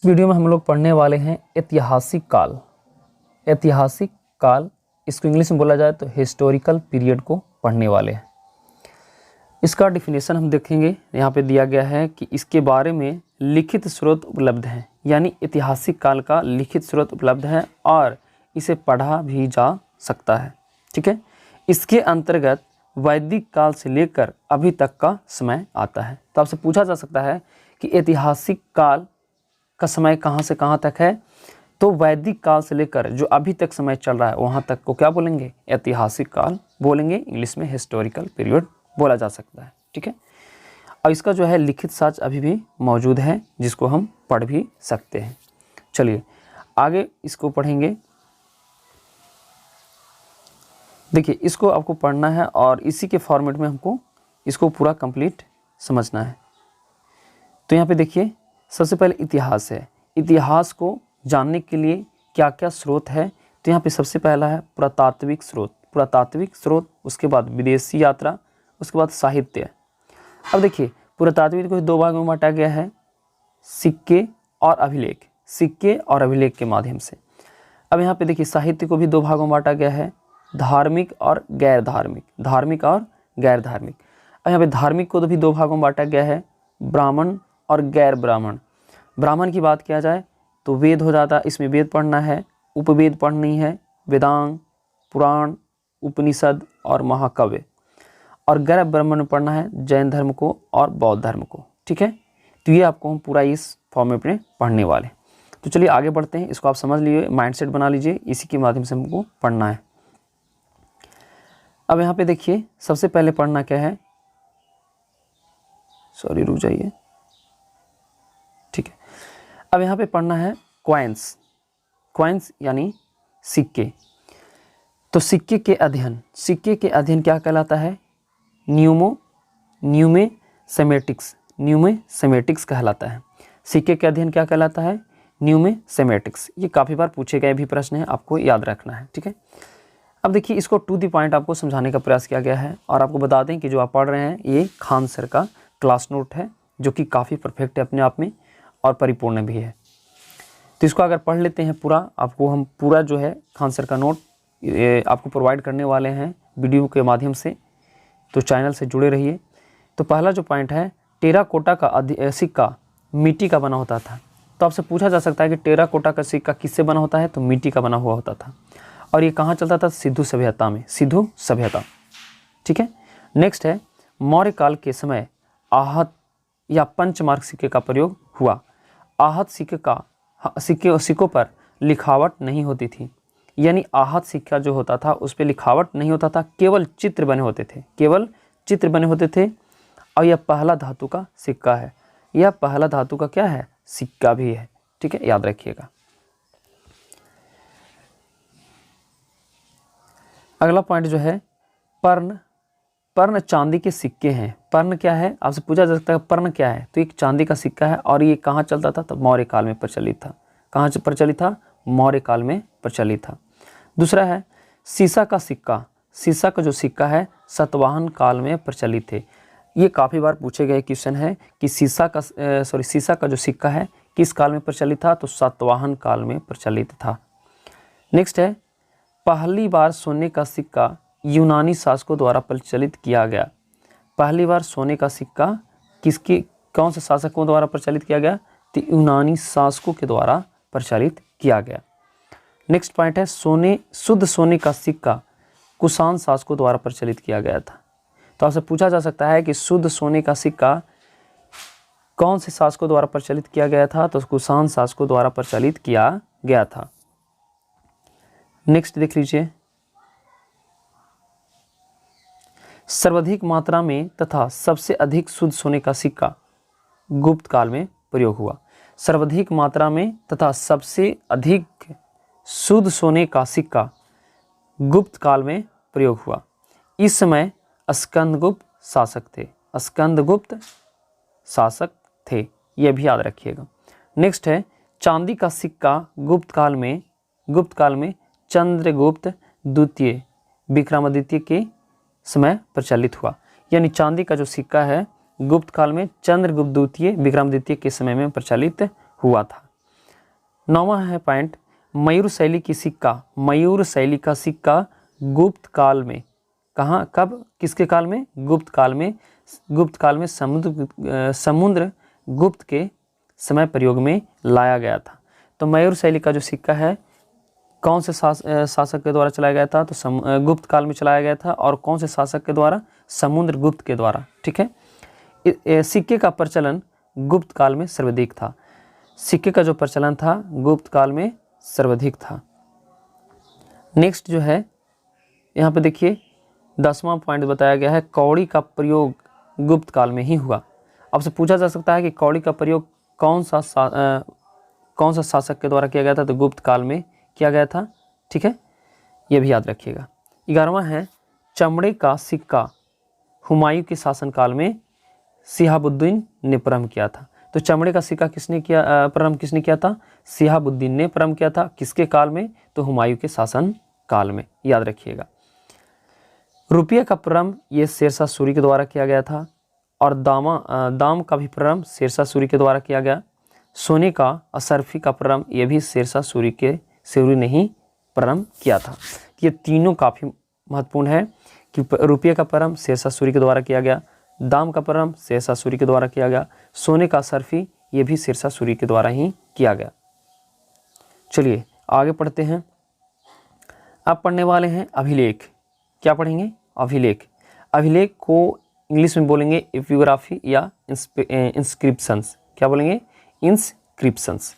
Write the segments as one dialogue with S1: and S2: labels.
S1: Video में हम लोग पढ़ने वाले हैं ऐतिहासिक काल। ऐतिहासिक काल, इसको इंग्लिश में बोला जाए तो हिस्टोरिकल पीरियड को पढ़ने वाले हैं। इसका डिफिनेशन हम देखेंगे, यहाँ पे दिया गया है कि इसके बारे में लिखित स्रोत उपलब्ध हैं, यानी ऐतिहासिक काल का लिखित स्रोत उपलब्ध है और इसे पढ़ा भी जा सकता है। ठीक है, इसके अंतर्गत वैदिक काल से लेकर अभी तक का समय आता है। तो आपसे पूछा जा सकता है कि ऐतिहासिक काल का समय कहाँ से कहाँ तक है, तो वैदिक काल से लेकर जो अभी तक समय चल रहा है वहाँ तक को क्या बोलेंगे, ऐतिहासिक काल बोलेंगे। इंग्लिश में हिस्टोरिकल पीरियड बोला जा सकता है। ठीक है, और इसका जो है लिखित साक्ष्य अभी भी मौजूद है जिसको हम पढ़ भी सकते हैं। चलिए आगे इसको पढ़ेंगे। देखिए, इसको आपको पढ़ना है और इसी के फॉर्मेट में हमको इसको पूरा कंप्लीट समझना है। तो यहाँ पे देखिए, सबसे पहले इतिहास है। इतिहास को जानने के लिए क्या क्या स्रोत है, तो यहाँ पे सबसे पहला है पुरातात्विक स्रोत। पुरातात्विक स्रोत, उसके बाद विदेशी यात्रा, उसके बाद साहित्य। अब देखिए, पुरातात्विक को दो भागों में बांटा गया है, सिक्के और अभिलेख। सिक्के और अभिलेख के माध्यम से। अब यहाँ पे देखिए, साहित्य को भी दो भागों में बांटा गया है, धार्मिक और गैर धार्मिक। धार्मिक और गैर धार्मिक। अब यहाँ पे धार्मिक को तो भी दो भागों में बांटा गया है, ब्राह्मण और गैर ब्राह्मण। ब्राह्मण की बात किया जाए तो वेद हो जाता है, इसमें वेद पढ़ना है, उपवेद पढ़नी है, वेदांग, पुराण, उपनिषद और महाकाव्य। और गैर ब्राह्मण में पढ़ना है जैन धर्म को और बौद्ध धर्म को। ठीक है, तो ये आपको हम पूरा इस फॉर्मेट में पढ़ने वाले। तो चलिए आगे बढ़ते हैं। इसको आप समझ लीजिए, माइंडसेट बना लीजिए, इसी के माध्यम से हमको पढ़ना है। अब यहाँ पे देखिए, सबसे पहले पढ़ना क्या है, सॉरी रुक जाइए। ठीक है, अब यहाँ पे पढ़ना है कॉइन्स। कॉइन्स यानी सिक्के। तो सिक्के के अध्ययन, सिक्के के अध्ययन क्या कहलाता है, न्यूमेसेमेटिक्स। न्यूमेसेमेटिक्स कहलाता है। सिक्के के अध्ययन क्या कहलाता है, न्यूमेसेमेटिक्स। ये काफ़ी बार पूछे गए भी प्रश्न है, आपको याद रखना है। ठीक है, अब देखिए, इसको टू द पॉइंट आपको समझाने का प्रयास किया गया है। और आपको बता दें कि जो आप पढ़ रहे हैं ये खान सर का क्लास नोट है, जो कि काफ़ी परफेक्ट है अपने आप में और परिपूर्ण भी है। तो इसको अगर पढ़ लेते हैं पूरा, आपको हम पूरा जो है खान सर का नोट आपको प्रोवाइड करने वाले हैं वीडियो के माध्यम से, तो चैनल से जुड़े रहिए। तो पहला जो पॉइंट है, टेराकोटा का सिक्का मिट्टी का बना होता था। तो आपसे पूछा जा सकता है कि टेराकोटा का सिक्का किससे बना होता है, तो मिट्टी का बना हुआ होता था। और ये कहाँ चलता था, सिंधु सभ्यता में, सिंधु सभ्यता। ठीक है, नेक्स्ट है, मौर्य काल के समय आहत या पंचमार्क सिक्के का प्रयोग हुआ। आहत सिक्कों पर लिखावट नहीं होती थी, यानी आहत सिक्का जो होता था उस पर लिखावट नहीं होता था, केवल चित्र बने होते थे, केवल चित्र बने होते थे। और यह पहला धातु का सिक्का है। यह पहला धातु का क्या है, सिक्का भी है। ठीक है, याद रखिएगा। अगला पॉइंट जो है, पर्ण। पर्ण चांदी के सिक्के हैं। पर्ण क्या है, आपसे पूछा जा सकता है पर्ण क्या है, तो एक चांदी का सिक्का है। और ये कहाँ चलता था, तो मौर्य काल में प्रचलित था। कहाँ से प्रचलित था, मौर्य काल में प्रचलित था। दूसरा है सीसा का सिक्का। सीसा का जो सिक्का है सातवाहन काल में प्रचलित थे। ये काफ़ी बार पूछे गए क्वेश्चन है कि सीसा का जो सिक्का है किस काल में प्रचलित था, तो सातवाहन काल में प्रचलित था। नेक्स्ट है, पहली बार सोने का सिक्का यूनानी शासकों द्वारा प्रचलित किया गया। पहली बार सोने का सिक्का कौन से शासकों द्वारा प्रचलित किया गया, तो यूनानी शासकों के द्वारा प्रचलित किया गया। नेक्स्ट पॉइंट है, शुद्ध सोने का सिक्का कुषाण शासकों द्वारा प्रचलित किया गया था। तो आपसे पूछा जा सकता है कि शुद्ध सोने का सिक्का कौन से शासकों द्वारा प्रचलित किया गया था, तो कुषाण शासकों द्वारा प्रचलित किया गया था। नेक्स्ट देख लीजिए, सर्वाधिक मात्रा में तथा सबसे अधिक शुद्ध सोने का सिक्का गुप्त काल में प्रयोग हुआ। सर्वाधिक मात्रा में तथा सबसे अधिक शुद्ध सोने का सिक्का गुप्त काल में प्रयोग हुआ। इस समय स्कंदगुप्त शासक थे। स्कंदगुप्त शासक थे, यह भी याद रखिएगा। नेक्स्ट है, चांदी का सिक्का गुप्त काल में चंद्रगुप्त द्वितीय विक्रमादित्य के समय प्रचलित हुआ। यानी चांदी का जो सिक्का है गुप्त काल में चंद्रगुप्त द्वितीय विक्रमादित्य के समय में प्रचलित हुआ था। 9वां है पॉइंट, मयूर शैली की सिक्का, मयूर शैली का सिक्का गुप्त काल में, कहाँ, कब, किसके काल में, गुप्त काल में, गुप्त काल में समुद्र गुप्त के समय प्रयोग में लाया गया था। तो मयूर शैली का जो सिक्का है कौन से शासक के द्वारा चलाया गया था, तो गुप्त काल में चलाया गया था। और कौन से शासक के द्वारा, समुद्र गुप्त के द्वारा, ठीक है। सिक्के का प्रचलन गुप्त काल में सर्वाधिक था, सिक्के का जो प्रचलन था गुप्त काल में सर्वाधिक था। नेक्स्ट जो है यहाँ पे देखिए 10वां पॉइंट बताया गया है, कौड़ी का प्रयोग गुप्त काल में ही हुआ। आपसे पूछा जा सकता है कि कौड़ी का प्रयोग कौन सा शासक के द्वारा किया गया था, तो गुप्त काल में किया गया था, ठीक है, ये भी याद रखिएगा। 11वां है, चमड़े का सिक्का हुमायूं के शासनकाल में शिहाबुद्दीन ने प्रारंभ किया था। तो चमड़े का सिक्का प्रारंभ किसने किया था, शिहाबुद्दीन ने प्रारंभ किया था। किसके काल में, तो हुमायूं के शासन काल में, याद रखिएगा। रुपये का प्रारंभ ये शेरशाह सूरी के द्वारा किया गया था। और दाम का भी प्रारंभ शेरशाह सूरी के द्वारा किया गया। सोने का असरफी का प्रारंभ ये भी शेरशाह सूरी ने ही प्रारंभ किया था। ये तीनों काफ़ी महत्वपूर्ण है कि रुपये का प्रारंभ शेरशाह सूरी के द्वारा किया गया, दाम का प्रारंभ शेरशाह सूरी के द्वारा किया गया, सोने का असरफी ये भी शेरशाह सूरी के द्वारा ही किया गया। चलिए आगे पढ़ते हैं। आप पढ़ने वाले हैं अभिलेख। क्या पढ़ेंगे, अभिलेख। अभिलेख को इंग्लिश में बोलेंगे एपिग्राफी या इंस्क्रिप्शंस। क्या बोलेंगे, इंस्क्रिप्शंस।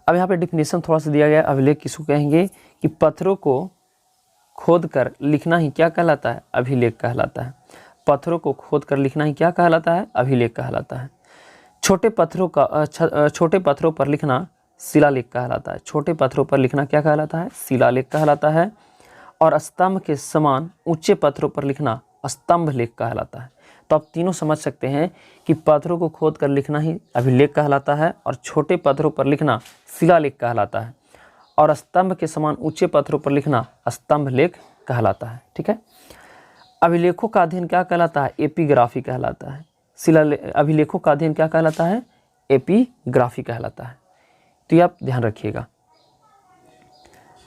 S1: अब यहाँ पे डिफिनेशन थोड़ा सा दिया गया है। अभिलेख किसको कहेंगे कि पत्थरों को खोद कर लिखना ही क्या कहलाता है, अभिलेख कहलाता है। पत्थरों को खोद कर लिखना ही क्या कहलाता है, अभिलेख कहलाता है। छोटे पत्थरों पर लिखना शिलालेख कहलाता है। छोटे पत्थरों पर लिखना क्या कहलाता है, शिलालेख कहलाता है। और स्तंभ के समान ऊंचे पत्थरों पर लिखना स्तंभ लेख कहलाता है। तो आप तीनों समझ सकते हैं कि पत्थरों को खोद कर लिखना ही अभिलेख कहलाता है, और छोटे पत्थरों पर लिखना शिलालेख कहलाता है, और स्तंभ के समान ऊंचे पत्थरों पर लिखना स्तंभ लेख कहलाता है, ठीक है। अभिलेखों का अध्ययन क्या कहलाता है, एपिग्राफी कहलाता है। अभिलेखों का अध्ययन क्या कहलाता है, एपिग्राफी कहलाता है। तो ये आप ध्यान रखिएगा।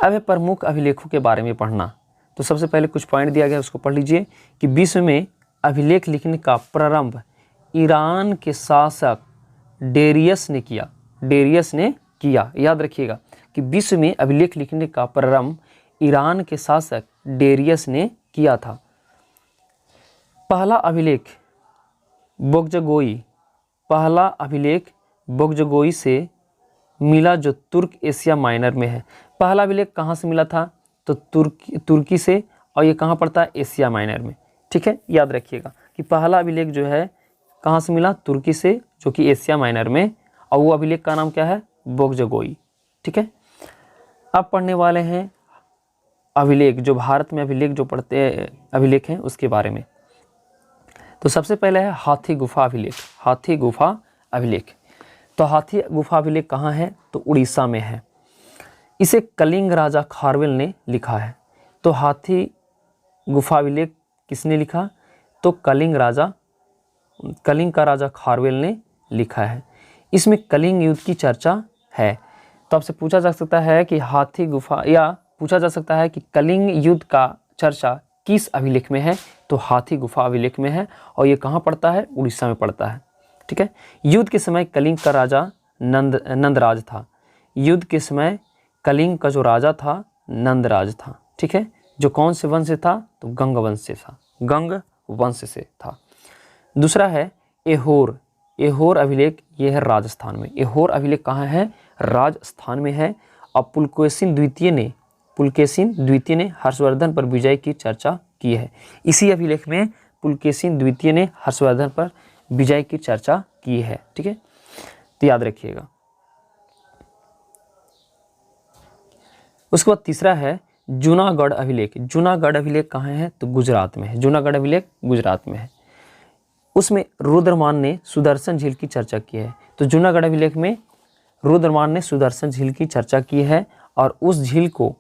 S1: अब है प्रमुख अभिलेखों के बारे में पढ़ना। तो सबसे पहले कुछ पॉइंट दिया गया है, उसको पढ़ लीजिए कि विश्व में अभिलेख लिखने का प्रारंभ ईरान के शासक डेरियस ने किया। डेरियस ने किया, याद रखिएगा कि विश्व में अभिलेख लिखने का प्रारंभ ईरान के शासक डेरियस ने किया था। पहला अभिलेख बोगजगोई से मिला, जो तुर्क एशिया माइनर में है। पहला अभिलेख कहाँ से मिला था, तो तुर्की से, और ये कहाँ पड़ता है, एशिया माइनर में, ठीक है। याद रखिएगा कि पहला अभिलेख जो है कहाँ से मिला, तुर्की से, जो कि एशिया माइनर में, और वो अभिलेख का नाम क्या है, बोगजगोई, ठीक है। अब पढ़ने वाले हैं अभिलेख, जो भारत में अभिलेख जो पढ़ते अभिलेख हैं उसके बारे में। तो सबसे पहले है हाथी गुफा अभिलेख। हाथी गुफा अभिलेख, तो हाथी गुफा अभिलेख कहाँ है, तो उड़ीसा में है। इसे कलिंग राजा खारवेल ने लिखा है। तो हाथी गुफा अभिलेख किसने लिखा, तो कलिंग का राजा खारवेल ने लिखा है। इसमें कलिंग युद्ध की चर्चा है। तो आपसे पूछा जा सकता है कि हाथी गुफा, या पूछा जा सकता है कि कलिंग युद्ध का चर्चा किस अभिलेख में है, तो हाथी गुफा अभिलेख में है, और ये कहाँ पड़ता है, उड़ीसा में पड़ता है, ठीक है। युद्ध के समय कलिंग का राजा नंदराज था। युद्ध के समय कलिंग का जो राजा था नंदराज था, ठीक है, जो कौन से वंश से था, तो गंग वंश से था, गंग वंश से था। दूसरा है एहोर अभिलेख, ये है राजस्थान में। एहोर अभिलेख कहाँ है, राजस्थान में है। और पुलकेशिन द्वितीय ने हर्षवर्धन पर विजय की चर्चा की है। इसी अभिलेख में पुलकेशिन द्वितीय ने हर्षवर्धन पर विजय की चर्चा की है, ठीक है, तो याद रखिएगा। उसके बाद तीसरा है जूनागढ़ अभिलेख। जूनागढ़ अभिलेख कहाँ है, तो गुजरात में है। जूनागढ़ अभिलेख गुजरात में है। उसमें रुद्रमान ने सुदर्शन झील की चर्चा की है। तो जूनागढ़ अभिलेख में रुद्रमान ने सुदर्शन झील की चर्चा की है, और उस झील को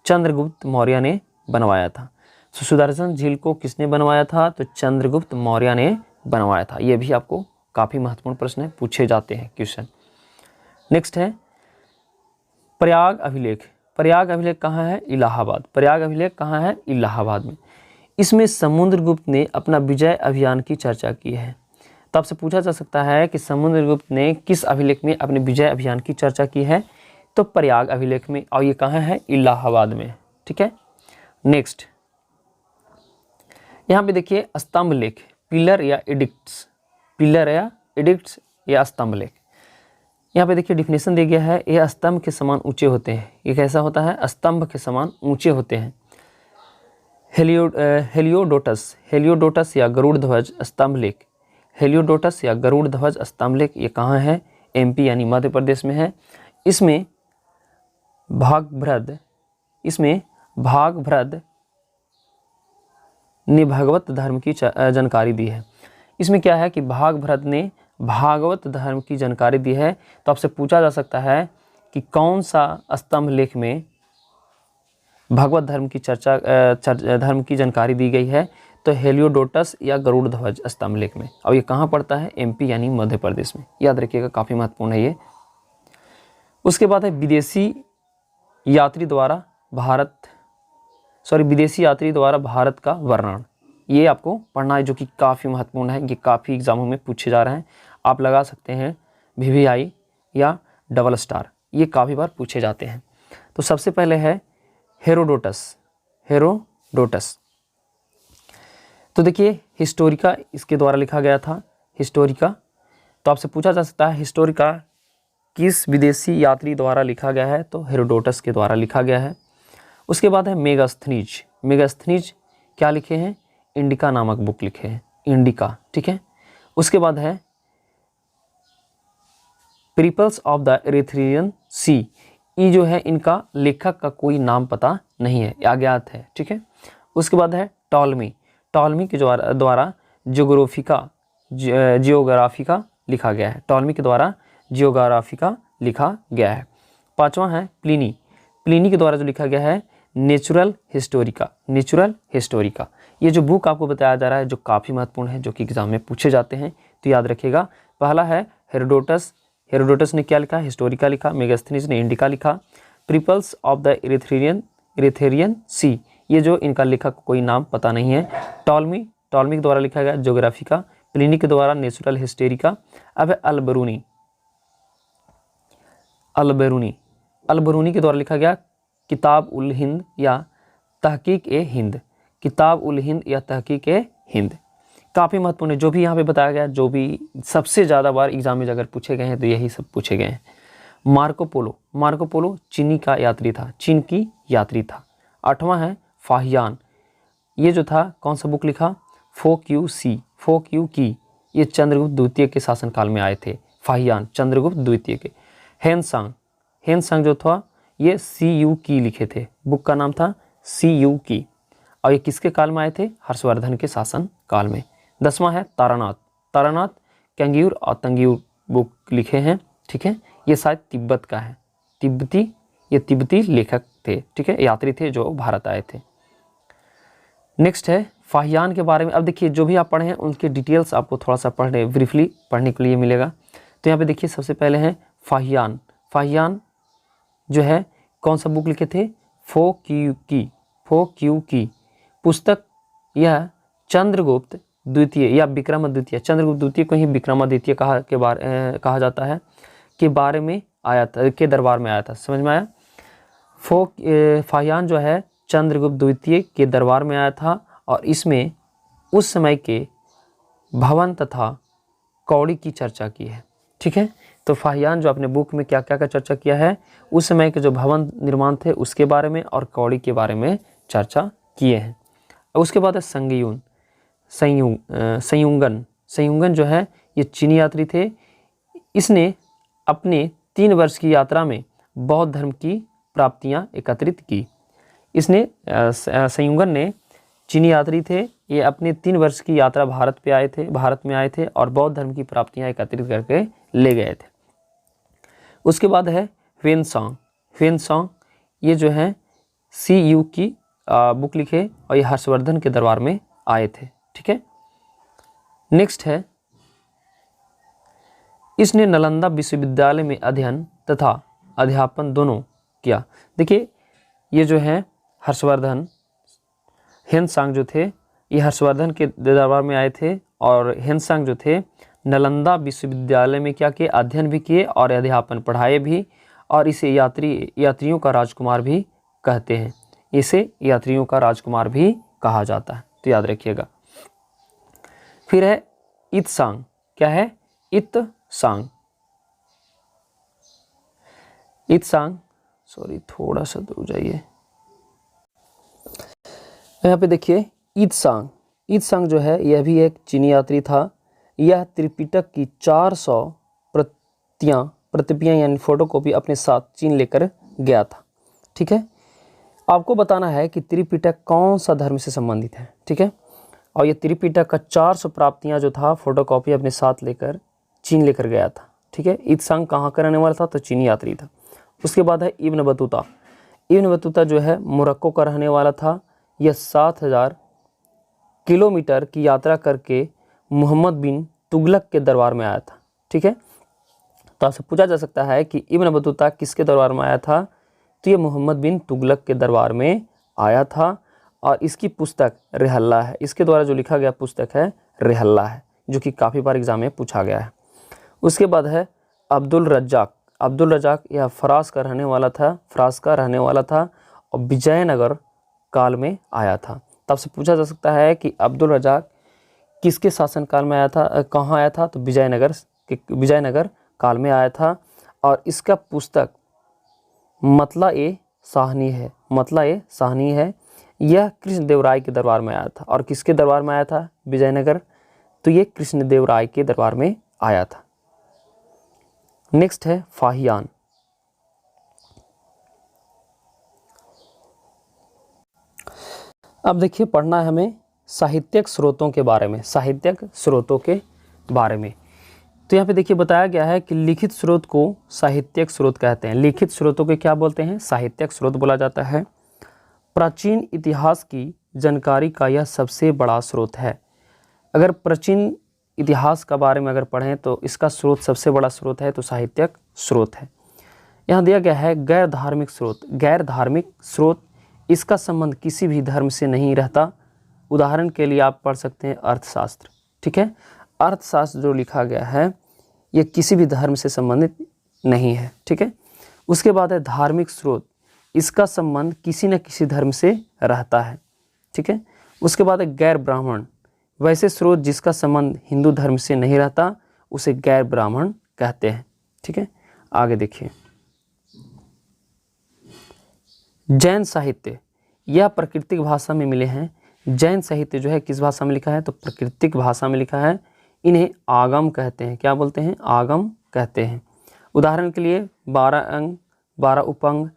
S1: चंद्रगुप्त मौर्य ने बनवाया था। तो सुदर्शन झील को किसने बनवाया था, तो चंद्रगुप्त मौर्य ने बनवाया था। ये भी आपको काफ़ी महत्वपूर्ण प्रश्न है, पूछे जाते हैं क्वेश्चन। नेक्स्ट है प्रयाग अभिलेख, प्रयाग अभिलेख कहाँ है? इलाहाबाद। प्रयाग अभिलेख कहाँ है? इलाहाबाद में। इसमें समुद्रगुप्त ने अपना विजय अभियान की चर्चा की है। तो आपसे पूछा जा सकता है कि समुद्रगुप्त ने किस अभिलेख में अपने विजय अभियान की चर्चा की है? तो प्रयाग अभिलेख में, और ये कहाँ है? इलाहाबाद में। ठीक है, नेक्स्ट यहाँ पे देखिए स्तंभ लेख, पिलर या एडिक्ट्स, पिलर या एडिक्ट्स या स्तंभ लेख। यहाँ पे देखिए डिफिनेशन दिया गया है, ये स्तंभ के समान ऊंचे होते हैं। ये कैसा होता है? स्तंभ के समान ऊंचे होते हैं। हेलियोडोटस, हेलियोडोटस या गरुड़ ध्वज स्तंभ लेख, हेलियोडोटस या गरुड़ ध्वज स्तंभ लेख ये कहाँ है? एमपी यानी मध्य प्रदेश में है। इसमें भागभद्र, इसमें भागभद्र ने भागवत धर्म की जानकारी दी है। इसमें क्या है कि भागभद्र ने भागवत धर्म की जानकारी दी है। तो आपसे पूछा जा सकता है कि कौन सा स्तंभ लेख में भागवत धर्म की धर्म की जानकारी दी गई है? तो हेलियोडोटस या गरुड़ ध्वज स्तंभ लेख में। और ये कहाँ पड़ता है? एमपी यानी मध्य प्रदेश में। याद रखिएगा, काफ़ी महत्वपूर्ण है ये। उसके बाद है विदेशी यात्री द्वारा भारत का वर्णन। ये आपको पढ़ना है, जो कि काफ़ी महत्वपूर्ण है। ये काफ़ी एग्जामों में पूछे जा रहे हैं। आप लगा सकते हैं VVI या डबल स्टार, ये काफ़ी बार पूछे जाते हैं। तो सबसे पहले है हेरोडोटस, हेरोडोटस। तो देखिए हिस्टोरिका इसके द्वारा लिखा गया था, हिस्टोरिका। तो आपसे पूछा जा सकता है हिस्टोरिका किस विदेशी यात्री द्वारा लिखा गया है? तो हेरोडोटस के द्वारा लिखा गया है। उसके बाद है मेगास्थनीज, मेगास्थनीज क्या लिखे हैं? इंडिका नामक बुक लिखे हैं, इंडिका। ठीक है, उसके बाद है पीपल्स ऑफ द इरिथ्रियन सी। ये जो है इनका लेखक का कोई नाम पता नहीं है, अज्ञात है। ठीक है, उसके बाद है टॉलमी, टॉलमी के द्वारा जियोग्राफिका लिखा गया है। टॉलमी के द्वारा जियोग्राफिका लिखा गया है। पांचवा है प्लिनी, प्लिनी के द्वारा जो लिखा गया है नेचुरल हिस्टोरिका, नेचुरल हिस्टोरिका। ये जो बुक आपको बताया जा रहा है, जो काफ़ी महत्वपूर्ण है, जो कि एग्जाम में पूछे जाते हैं, तो याद रखिएगा। पहला है हेरोडोटस, हेरोडोटस ने क्या लिखा? हिस्टोरिका लिखा। मेगास्थनीज ने इंडिका लिखा। पीपल्स ऑफ द इरिथ्रियन सी, ये जो इनका लेखक कोई नाम पता नहीं है। टॉलमी, टॉलमी के द्वारा लिखा गया ज्योग्राफिका। प्लिनी के द्वारा नेचुरल हिस्टोरिका। अब अलबरूनी, अलबरूनी, अलबरूनी के द्वारा लिखा गया किताब उल हिंद या तहकीक ए हिंद, किताब उल हिंद या तहकीक ए हिंद। काफ़ी महत्वपूर्ण है, जो भी यहाँ पे बताया गया, जो भी सबसे ज़्यादा बार एग्जाम में अगर पूछे गए हैं तो यही सब पूछे गए हैं। मार्को पोलो, मार्को पोलो चीनी का यात्री था, चीन की यात्री था। आठवां है फाहियान, ये जो था कौन सा बुक लिखा? फोक यू की, ये चंद्रगुप्त द्वितीय के शासनकाल में आए थे। फाहियान चंद्रगुप्त द्वितीय के। हेनसांग, हेनसांग जो था ये CU की लिखे थे, बुक का नाम था CU की। और ये किसके काल में आए थे? हर्षवर्धन के शासन काल में। 10वां है तारानाथ, तारानाथ कैंग्यूर और तंग्यूर बुक लिखे हैं। ठीक है, ये शायद तिब्बत का है, तिब्बती, ये तिब्बती लेखक थे। ठीक है, यात्री थे जो भारत आए थे। नेक्स्ट है फाहियान के बारे में। अब देखिए जो भी आप पढ़े हैं उनके डिटेल्स आपको थोड़ा सा ब्रीफली पढ़ने के लिए मिलेगा। तो यहाँ पे देखिए सबसे पहले है फाहियान, फाहियान जो है कौन सा बुक लिखे थे? फोक यू की पुस्तक। यह चंद्रगुप्त द्वितीय या विक्रमादित्य, चंद्रगुप्त द्वितीय को ही विक्रमादित्य कहा जाता है, के बारे में आया था, के दरबार में आया था। समझ में आया? फाहियान जो है चंद्रगुप्त द्वितीय के दरबार में आया था और इसमें उस समय के भवन तथा कौड़ी की चर्चा की है। ठीक है, तो फाहियान जो अपने बुक में क्या क्या का चर्चा किया है, उस समय के जो भवन निर्माण थे उसके बारे में और कौड़ी के बारे में चर्चा किए हैं। उसके बाद है संगयुन, संयुंगन, संयुंगन जो है ये चीनी यात्री थे। इसने अपने 3 वर्ष की यात्रा में बौद्ध धर्म की प्राप्तियां एकत्रित की। इसने संयुंगन ने, चीनी यात्री थे, ये अपने 3 वर्ष की यात्रा भारत में आए थे और बौद्ध धर्म की प्राप्तियां एकत्रित करके ले गए थे। उसके बाद है ह्वेनसांग, ह्वेनसांग ये जो है CU की बुक लिखे और ये हर्षवर्धन के दरबार में आए थे। ठीक है, नेक्स्ट है इसने नालंदा विश्वविद्यालय में अध्ययन तथा अध्यापन दोनों किया। देखिए ये जो है हर्षवर्धन ह्वेनसांग जो थे, ये हर्षवर्धन के दरबार में आए थे और ह्वेनसांग जो थे नालंदा विश्वविद्यालय में क्या किए, अध्ययन भी किए और अध्यापन पढ़ाए भी, और इसे यात्रियों का राजकुमार भी कहते हैं। इसे यात्रियों का राजकुमार भी कहा जाता है, तो याद रखिएगा। फिर है इत्सांग। क्या है? इत्सांग। इत्सांग, सॉरी थोड़ा सा दूर जाइए, यहाँ पे देखिए इत्सांग। इत्सांग जो है यह भी एक चीनी यात्री था। यह त्रिपिटक की 400 प्रतियां यानी फोटोकॉपी अपने साथ चीन लेकर गया था। ठीक है, आपको बताना है कि त्रिपिटक कौन सा धर्म से संबंधित है। ठीक है, और ये त्रिपिटक का 400 प्राप्तियां जो था फोटोकॉपी अपने साथ लेकर चीन लेकर गया था। ठीक है, इत्सांग कहाँ का रहने वाला था? तो चीनी यात्री था। उसके बाद है इब्न बतूता। इब्न बतूता जो है मोरक्को का रहने वाला था। यह 7000 किलोमीटर की यात्रा करके मोहम्मद बिन तुगलक के दरबार में आया था। ठीक है, तो आपसे पूछा जा सकता है कि इब्न बतूता किसके दरबार में आया था? तो ये मोहम्मद बिन तुगलक के दरबार में आया था, और इसकी पुस्तक रिहल्ला है। इसके द्वारा जो लिखा गया पुस्तक है रिहल्ला है, जो कि काफ़ी बार एग्जाम में पूछा गया है। उसके बाद है अब्दुल रज्जाक। अब्दुल रज्जाक यह फ्रांस का रहने वाला था और विजयनगर काल में आया था। तब से पूछा जा सकता है कि अब्दुल रज्जाक किसके शासनकाल में आया था, कहाँ आया था? तो विजयनगर काल में आया था, और इसका पुस्तक मतला-ए शाहनी है। यह कृष्णदेवराय के दरबार में आया था। और किसके दरबार में आया था विजयनगर? तो ये कृष्णदेवराय के दरबार में आया था। नेक्स्ट है फाहियान। अब देखिए पढ़ना है हमें साहित्यिक स्रोतों के बारे में। तो यहाँ पे देखिए बताया गया है कि लिखित स्रोत को साहित्यिक स्रोत कहते हैं। लिखित स्रोतों के क्या बोलते हैं? साहित्यिक स्रोत बोला जाता है। प्राचीन इतिहास की जानकारी का यह सबसे बड़ा स्रोत है। अगर प्राचीन इतिहास के बारे में अगर पढ़ें तो इसका स्रोत सबसे बड़ा स्रोत है, तो साहित्यिक स्रोत है। यहाँ दिया गया है गैर धार्मिक स्रोत, इसका संबंध किसी भी धर्म से नहीं रहता। उदाहरण के लिए आप पढ़ सकते हैं अर्थशास्त्र। ठीक है, अर्थशास्त्र जो लिखा गया है ये किसी भी धर्म से संबंधित नहीं है। ठीक है, उसके बाद है धार्मिक स्रोत, इसका संबंध किसी न किसी धर्म से रहता है। ठीक है, उसके बाद है गैर ब्राह्मण, वैसे स्रोत जिसका संबंध हिंदू धर्म से नहीं रहता उसे गैर ब्राह्मण कहते हैं। ठीक है, आगे देखिए जैन साहित्य, यह प्राकृतिक भाषा में मिले हैं। जैन साहित्य जो है किस भाषा में लिखा है? तो प्राकृतिक भाषा में लिखा है। इन्हें आगम कहते हैं। क्या बोलते हैं? आगम कहते हैं। उदाहरण के लिए 12 अंग, 12 उपंग,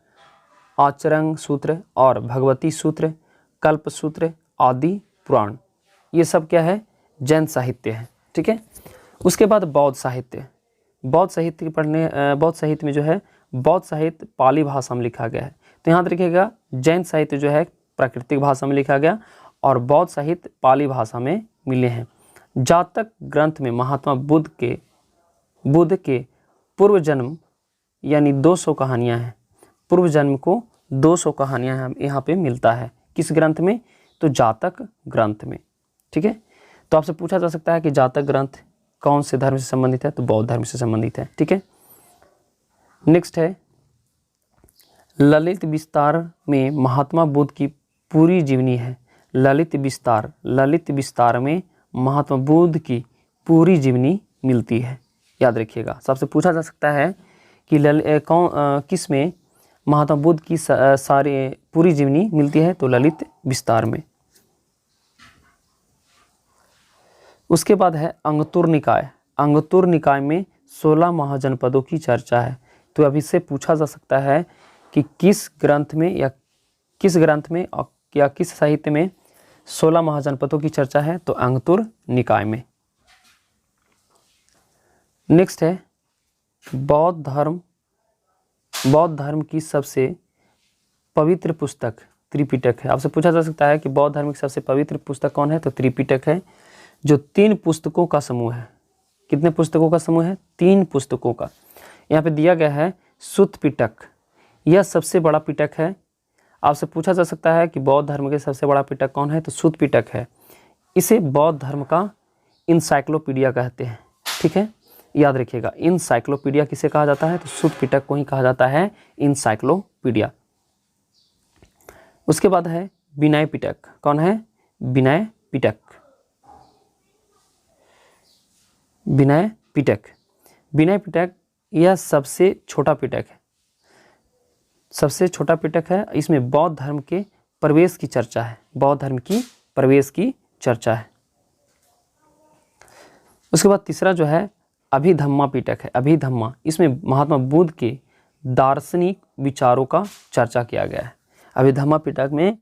S1: आचरंग सूत्र और भगवती सूत्र, कल्प सूत्र आदि पुराण, ये सब क्या है? जैन साहित्य है। ठीक है, उसके बाद बौद्ध साहित्य। बौद्ध साहित्य में जो है बौद्ध साहित्य पाली भाषा में लिखा गया है। तो यहाँ देखिएगा जैन साहित्य जो है प्राकृतिक भाषा में लिखा गया और बौद्ध साहित्य पाली भाषा में मिले हैं। जातक ग्रंथ में महात्मा बुद्ध के पूर्व जन्म यानी 200 कहानियाँ हैं। पूर्व जन्म को 200 कहानियाँ यहाँ पे मिलता है। किस ग्रंथ में? तो जातक ग्रंथ में। ठीक है, तो आपसे पूछा जा सकता है कि जातक ग्रंथ कौन से धर्म से संबंधित है? तो बौद्ध धर्म से संबंधित है। ठीक है, नेक्स्ट है ललित विस्तार में महात्मा बुद्ध की पूरी जीवनी है। ललित विस्तार में महात्मा बुद्ध की पूरी जीवनी मिलती है। याद रखिएगा, सबसे पूछा जा सकता है कि किस में महात्मा बुद्ध की सारी पूरी जीवनी मिलती है? तो ललित विस्तार में। उसके बाद है अंगुत्तर निकाय। अंगुत्तर निकाय में 16 महाजनपदों की चर्चा है। तो अभी से पूछा जा सकता है कि किस ग्रंथ में या किस साहित्य में 16 महाजनपदों की चर्चा है? तो अंगुत्तर निकाय में। नेक्स्ट है बौद्ध धर्म की सबसे पवित्र पुस्तक त्रिपिटक है। आपसे पूछा जा सकता है कि बौद्ध धर्म की सबसे पवित्र पुस्तक कौन है? तो त्रिपिटक है, जो 3 पुस्तकों का समूह है। कितने पुस्तकों का समूह है? 3 पुस्तकों का। यहाँ पे दिया गया है सुत्त पिटक, यह सबसे बड़ा पिटक है। आपसे पूछा जा सकता है कि बौद्ध धर्म के सबसे बड़ा पिटक कौन है, तो सुत्त पिटक है। इसे बौद्ध धर्म का इंसाइक्लोपीडिया कहते हैं, ठीक है, याद रखिएगा। इंसाइक्लोपीडिया किसे कहा जाता है, तो सुत्त पिटक को ही कहा जाता है इंसाइक्लोपीडिया। उसके बाद है विनय पिटक। कौन है, विनय पिटक। विनय पिटक, विनय पिटक यह सबसे छोटा पिटक है, सबसे छोटा पिटक है। इसमें बौद्ध धर्म के प्रवेश की चर्चा है, बौद्ध धर्म की प्रवेश की चर्चा है। उसके बाद तीसरा जो है अभिधम्मा पिटक है। अभिधम्मा, इसमें महात्मा बुद्ध के दार्शनिक विचारों का चर्चा किया गया है। अभिधम्मा पिटक में